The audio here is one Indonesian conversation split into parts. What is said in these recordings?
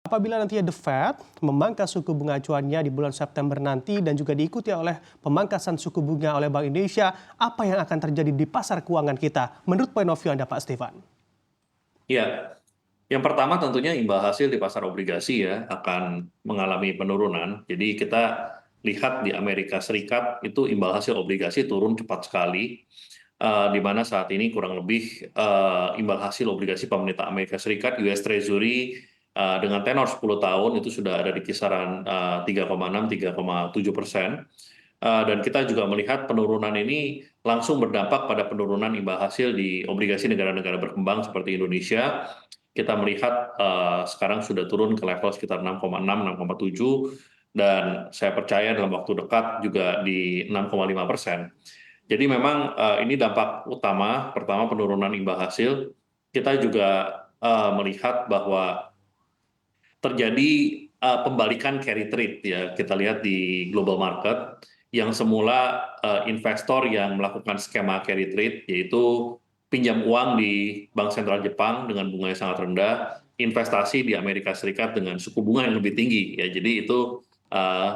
Apabila nantinya The Fed memangkas suku bunga acuannya di bulan September nanti dan juga diikuti oleh pemangkasan suku bunga oleh Bank Indonesia, apa yang akan terjadi di pasar keuangan kita? Menurut point of view Anda, Pak Stefan? Ya, yang pertama tentunya imbal hasil di pasar obligasi ya akan mengalami penurunan. Jadi kita lihat di Amerika Serikat itu imbal hasil obligasi turun cepat sekali, di mana saat ini kurang lebih imbal hasil obligasi pemerintah Amerika Serikat US Treasury dengan tenor 10 tahun itu sudah ada di kisaran 3,6-3,7%. Dan kita juga melihat penurunan ini langsung berdampak pada penurunan imbal hasil di obligasi negara-negara berkembang seperti Indonesia. Kita melihat sekarang sudah turun ke level sekitar 6,6, 6,7, dan saya percaya dalam waktu dekat juga di 6,5%. Jadi memang ini dampak utama, pertama penurunan imbal hasil. Kita juga melihat bahwa terjadi pembalikan carry trade ya, kita lihat di global market yang semula investor yang melakukan skema carry trade yaitu pinjam uang di Bank Sentral Jepang dengan bunga yang sangat rendah, investasi di Amerika Serikat dengan suku bunga yang lebih tinggi ya. Jadi itu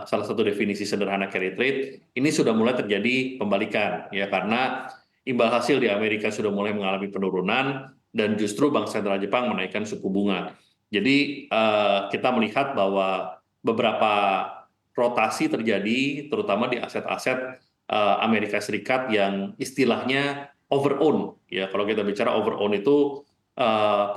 salah satu definisi sederhana carry trade. Ini sudah mulai terjadi pembalikan ya, karena imbal hasil di Amerika sudah mulai mengalami penurunan dan justru Bank Sentral Jepang menaikkan suku bunga. Jadi kita melihat bahwa beberapa rotasi terjadi, terutama di aset-aset Amerika Serikat yang istilahnya over-own. Ya, kalau kita bicara over-own itu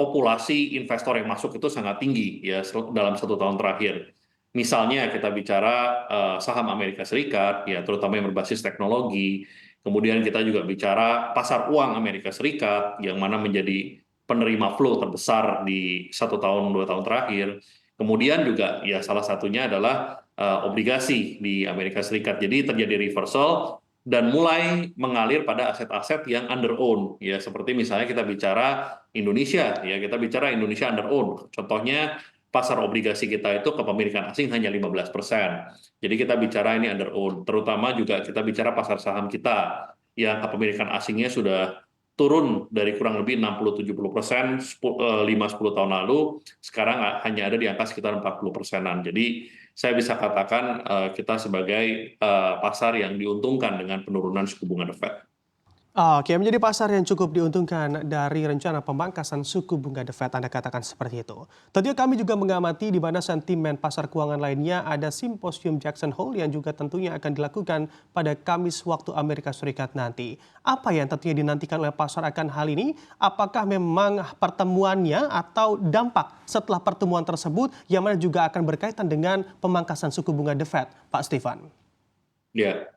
populasi investor yang masuk itu sangat tinggi ya dalam 1 tahun terakhir. Misalnya kita bicara saham Amerika Serikat, ya terutama yang berbasis teknologi. Kemudian kita juga bicara pasar uang Amerika Serikat, yang mana menjadi penerima flow terbesar di 1 tahun 2 tahun terakhir. Kemudian juga ya salah satunya adalah obligasi di Amerika Serikat. Jadi terjadi reversal dan mulai mengalir pada aset-aset yang under own ya, seperti misalnya kita bicara Indonesia ya, kita bicara Indonesia under own. Contohnya pasar obligasi kita itu kepemilikan asing hanya 15%. Jadi kita bicara ini under own. Terutama juga kita bicara pasar saham kita yang kepemilikan asingnya sudah turun dari kurang lebih 60-70% 5-10 tahun lalu, sekarang hanya ada di angka sekitar 40%-an. Jadi saya bisa katakan kita sebagai pasar yang diuntungkan dengan penurunan suku bunga The Fed. Oke, menjadi pasar yang cukup diuntungkan dari rencana pemangkasan suku bunga The Fed, Anda katakan seperti itu. Tentunya kami juga mengamati di mana sentimen pasar keuangan lainnya ada simposium Jackson Hole yang juga tentunya akan dilakukan pada Kamis waktu Amerika Serikat nanti. Apa yang tentunya dinantikan oleh pasar akan hal ini? Apakah memang pertemuannya atau dampak setelah pertemuan tersebut yang mana juga akan berkaitan dengan pemangkasan suku bunga The Fed, Pak Stefan? Ya,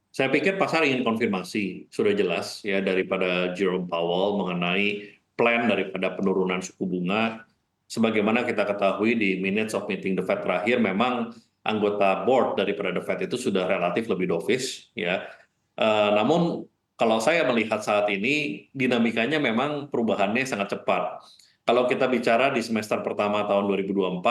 saya pikir pasar ingin konfirmasi, sudah jelas ya daripada Jerome Powell mengenai plan daripada penurunan suku bunga. Sebagaimana kita ketahui di minutes of meeting the Fed terakhir, memang anggota board daripada the Fed itu sudah relatif lebih dovish ya. Namun kalau saya melihat saat ini dinamikanya memang perubahannya sangat cepat. Kalau kita bicara di semester pertama tahun 2024,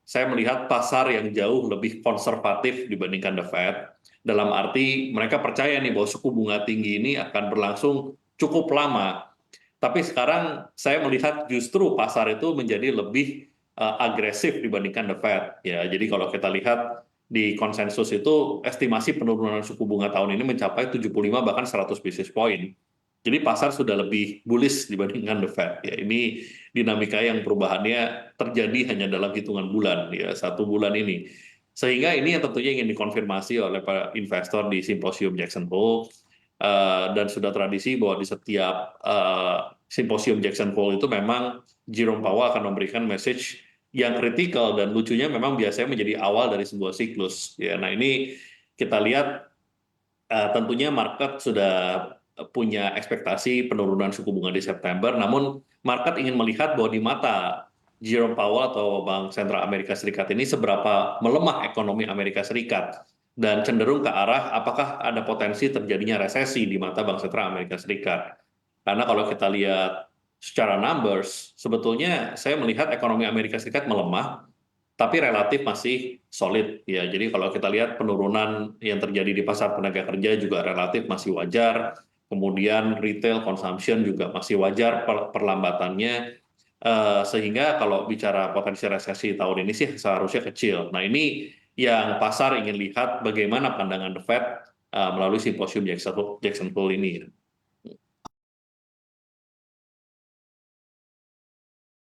saya melihat pasar yang jauh lebih konservatif dibandingkan the Fed. Dalam arti mereka percaya nih bahwa suku bunga tinggi ini akan berlangsung cukup lama. Tapi sekarang saya melihat justru pasar itu menjadi lebih agresif dibandingkan the Fed. Ya, jadi kalau kita lihat di konsensus itu estimasi penurunan suku bunga tahun ini mencapai 75 bahkan 100 basis point. Jadi pasar sudah lebih bullish dibandingkan the Fed. Ya, ini dinamika yang perubahannya terjadi hanya dalam hitungan bulan, ya 1 bulan ini. Sehingga ini yang tentunya ingin dikonfirmasi oleh para investor di simposium Jackson Hole. Dan sudah tradisi bahwa di setiap simposium Jackson Hole itu memang Jerome Powell akan memberikan message yang kritikal, dan lucunya memang biasanya menjadi awal dari sebuah siklus. Ya, nah ini kita lihat tentunya market sudah punya ekspektasi penurunan suku bunga di September, namun market ingin melihat bahwa di mata Jerome Powell atau Bank Sentral Amerika Serikat ini seberapa melemah ekonomi Amerika Serikat dan cenderung ke arah apakah ada potensi terjadinya resesi di mata Bank Sentral Amerika Serikat. Karena kalau kita lihat secara numbers, sebetulnya saya melihat ekonomi Amerika Serikat melemah, tapi relatif masih solid ya. Jadi kalau kita lihat penurunan yang terjadi di pasar tenaga kerja juga relatif masih wajar. Kemudian retail consumption juga masih wajar perlambatannya. Sehingga kalau bicara potensi resesi tahun ini sih seharusnya kecil. Nah, ini yang pasar ingin lihat bagaimana pandangan The Fed melalui simposium Jackson Hole ini.